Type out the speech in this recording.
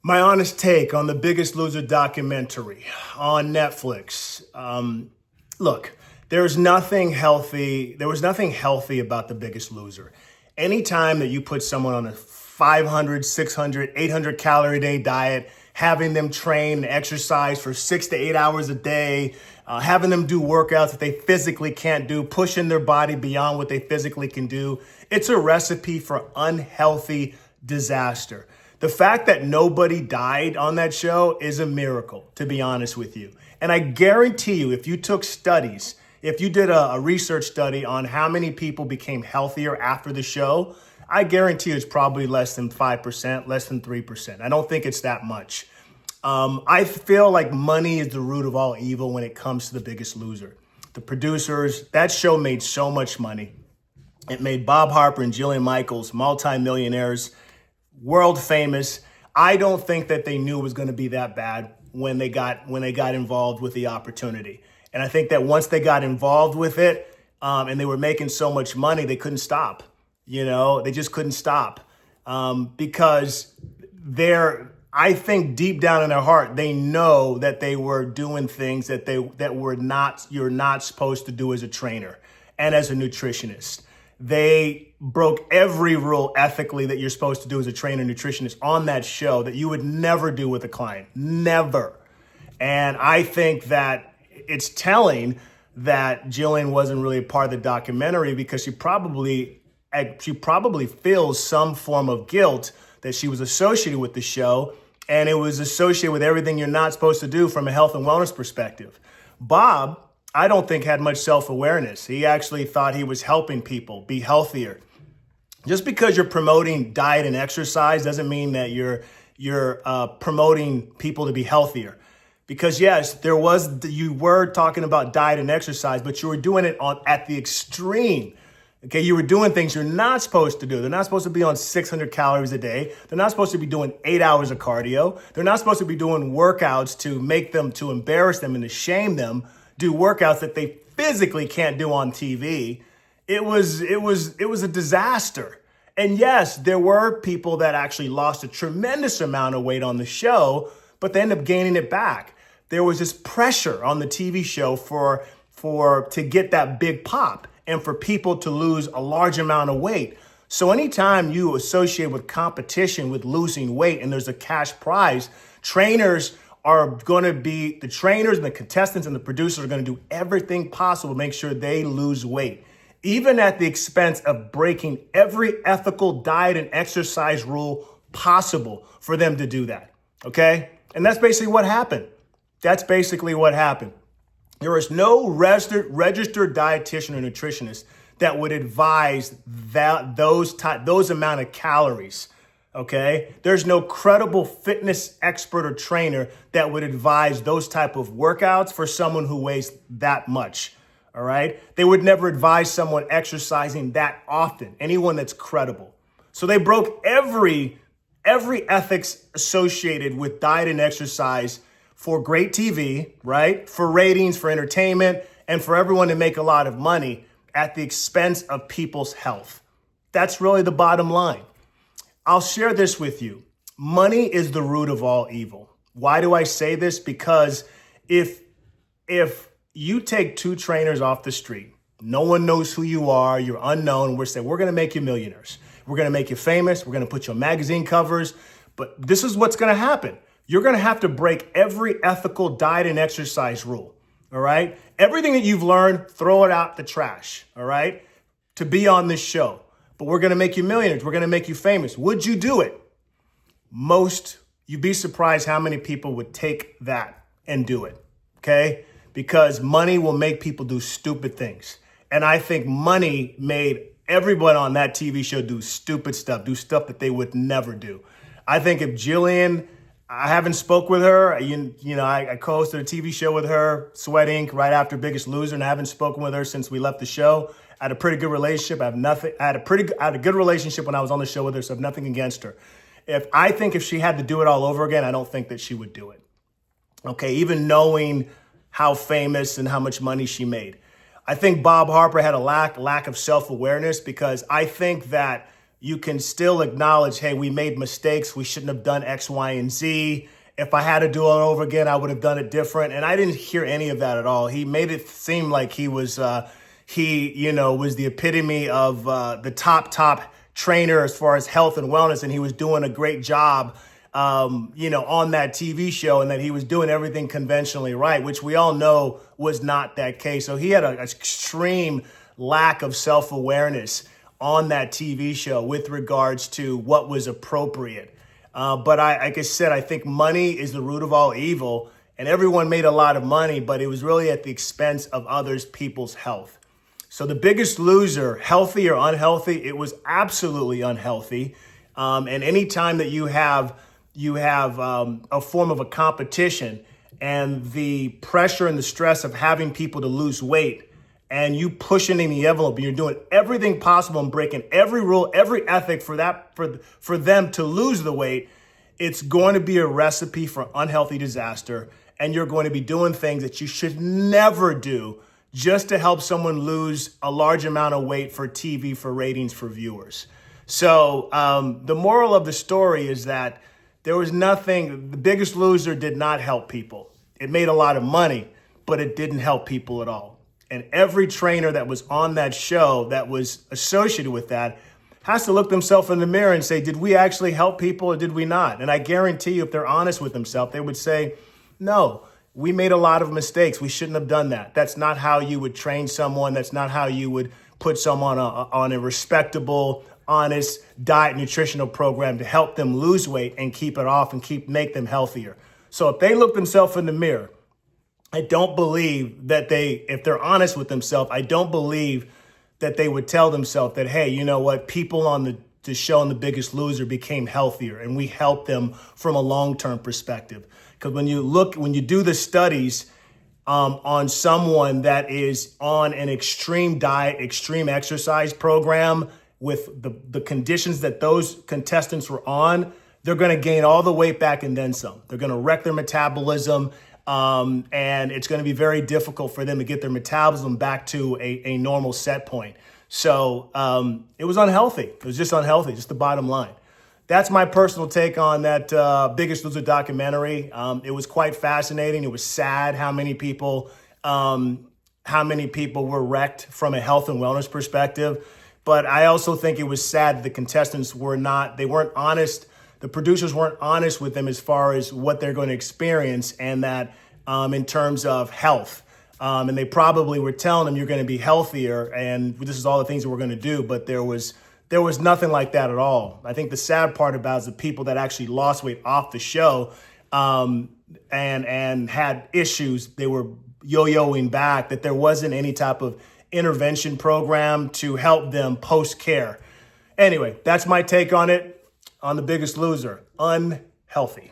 My honest take on the Biggest Loser documentary on Netflix. Look, there's nothing healthy. There was nothing healthy about the Biggest Loser. Anytime that you put someone on a 500, 600, 800 calorie a day diet, having them train and exercise for 6 to 8 hours a day, having them do workouts that they physically can't do, pushing their body beyond what they physically can do, it's a recipe for unhealthy disaster. The fact that nobody died on that show is a miracle, to be honest with you. And I guarantee you, if you took studies, if you did a research study on how many people became healthier after the show, I guarantee you it's probably less than 5%, less than 3%. I don't think it's that much. I feel like money is the root of all evil when it comes to The Biggest Loser. The producers, that show made so much money. It made Bob Harper and Jillian Michaels multimillionaires, world famous. I don't think that they knew it was going to be that bad when they got involved with the opportunity. And I think that once they got involved with it, and they were making so much money, they couldn't stop. You know, they just couldn't stop because I think deep down in their heart, they know that they were doing things that you're not supposed to do as a trainer and as a nutritionist. They broke every rule ethically that you're supposed to do as a trainer nutritionist on that show that you would never do with a client. Never. And I think that it's telling that Jillian wasn't really a part of the documentary because she probably feels some form of guilt that she was associated with the show, and it was associated with everything you're not supposed to do from a health and wellness perspective. Bob, I don't think had much self-awareness. He actually thought he was helping people be healthier. Just because you're promoting diet and exercise doesn't mean that you're promoting people to be healthier. Because yes, you were talking about diet and exercise, but you were doing it at the extreme. Okay, you were doing things you're not supposed to do. They're not supposed to be on 600 calories a day. They're not supposed to be doing 8 hours of cardio. They're not supposed to be doing workouts to embarrass them and to shame them. Do workouts that they physically can't do on TV. It was a disaster. And yes, there were people that actually lost a tremendous amount of weight on the show, but they ended up gaining it back. There was this pressure on the TV show to get that big pop and for people to lose a large amount of weight. So anytime you associate with competition with losing weight and there's a cash prize, the trainers and the contestants and the producers are going to do everything possible to make sure they lose weight, even at the expense of breaking every ethical diet and exercise rule possible for them to do that. Okay? And that's basically what happened. There is no registered dietitian or nutritionist that would advise those amount of calories. Okay, there's no credible fitness expert or trainer that would advise those type of workouts for someone who weighs that much. All right, they would never advise someone exercising that often. Anyone that's credible. So they broke every ethics associated with diet and exercise for great TV, right? For ratings, for entertainment, and for everyone to make a lot of money at the expense of people's health. That's really the bottom line. I'll share this with you. Money is the root of all evil. Why do I say this? Because if you take two trainers off the street, no one knows who you are, you're unknown, we're saying, we're going to make you millionaires. We're going to make you famous. We're going to put you on magazine covers. But this is what's going to happen. You're going to have to break every ethical diet and exercise rule. All right. Everything that you've learned, throw it out the trash. All right. To be on this show. But we're going to make you millionaires. We're going to make you famous. Would you do it? You'd be surprised how many people would take that and do it. Okay. Because money will make people do stupid things. And I think money made everyone on that TV show do stupid stuff, do stuff that they would never do. I think if Jillian, I haven't spoke with her. I co-hosted a TV show with her, Sweat Inc., right after Biggest Loser, and I haven't spoken with her since we left the show. I had a pretty good relationship. I had a good relationship when I was on the show with her, so I have nothing against her. If she had to do it all over again, I don't think that she would do it. Okay, even knowing how famous and how much money she made. I think Bob Harper had a lack of self-awareness because I think that you can still acknowledge, hey, we made mistakes. We shouldn't have done X, Y, and Z. If I had to do it over again, I would have done it different. And I didn't hear any of that at all. He made it seem like he was the epitome of the top trainer as far as health and wellness. And he was doing a great job, on that TV show, and that he was doing everything conventionally right, which we all know was not that case. So he had an extreme lack of self-awareness on that TV show with regards to what was appropriate. But like I said, I think money is the root of all evil, and everyone made a lot of money, but it was really at the expense of others' people's health. So The Biggest Loser, healthy or unhealthy, it was absolutely unhealthy. And anytime that you have a form of a competition and the pressure and the stress of having people to lose weight, and you pushing in the envelope, and you're doing everything possible and breaking every rule, every ethic for them to lose the weight, it's going to be a recipe for unhealthy disaster. And you're going to be doing things that you should never do just to help someone lose a large amount of weight for TV, for ratings, for viewers. So the moral of the story is that The Biggest Loser did not help people. It made a lot of money, but it didn't help people at all. And every trainer that was on that show that was associated with that has to look themselves in the mirror and say, did we actually help people or did we not? And I guarantee you, if they're honest with themselves, they would say, no, we made a lot of mistakes. We shouldn't have done that. That's not how you would train someone. That's not how you would put someone on a respectable, honest diet nutritional program to help them lose weight and keep it off and make them healthier. So if they look themselves in the mirror, I don't believe that if they're honest with themselves, I don't believe that they would tell themselves that, hey, you know what, people on the show on The Biggest Loser became healthier and we helped them from a long-term perspective. Because when you do the studies on someone that is on an extreme diet, extreme exercise program with the conditions that those contestants were on, they're going to gain all the weight back and then some. They're going to wreck their metabolism. And it's going to be very difficult for them to get their metabolism back to a normal set point. So it was unhealthy. It was just unhealthy, just the bottom line. That's my personal take on that Biggest Loser documentary. It was quite fascinating. It was sad how many people were wrecked from a health and wellness perspective. But I also think it was sad that the contestants weren't honest. The producers weren't honest with them as far as what they're going to experience and that in terms of health. And they probably were telling them you're going to be healthier and this is all the things that we're going to do. But there was nothing like that at all. I think the sad part about it is the people that actually lost weight off the show and had issues, they were yo-yoing back, that there wasn't any type of intervention program to help them post-care. Anyway, that's my take on it. On The Biggest Loser, unhealthy.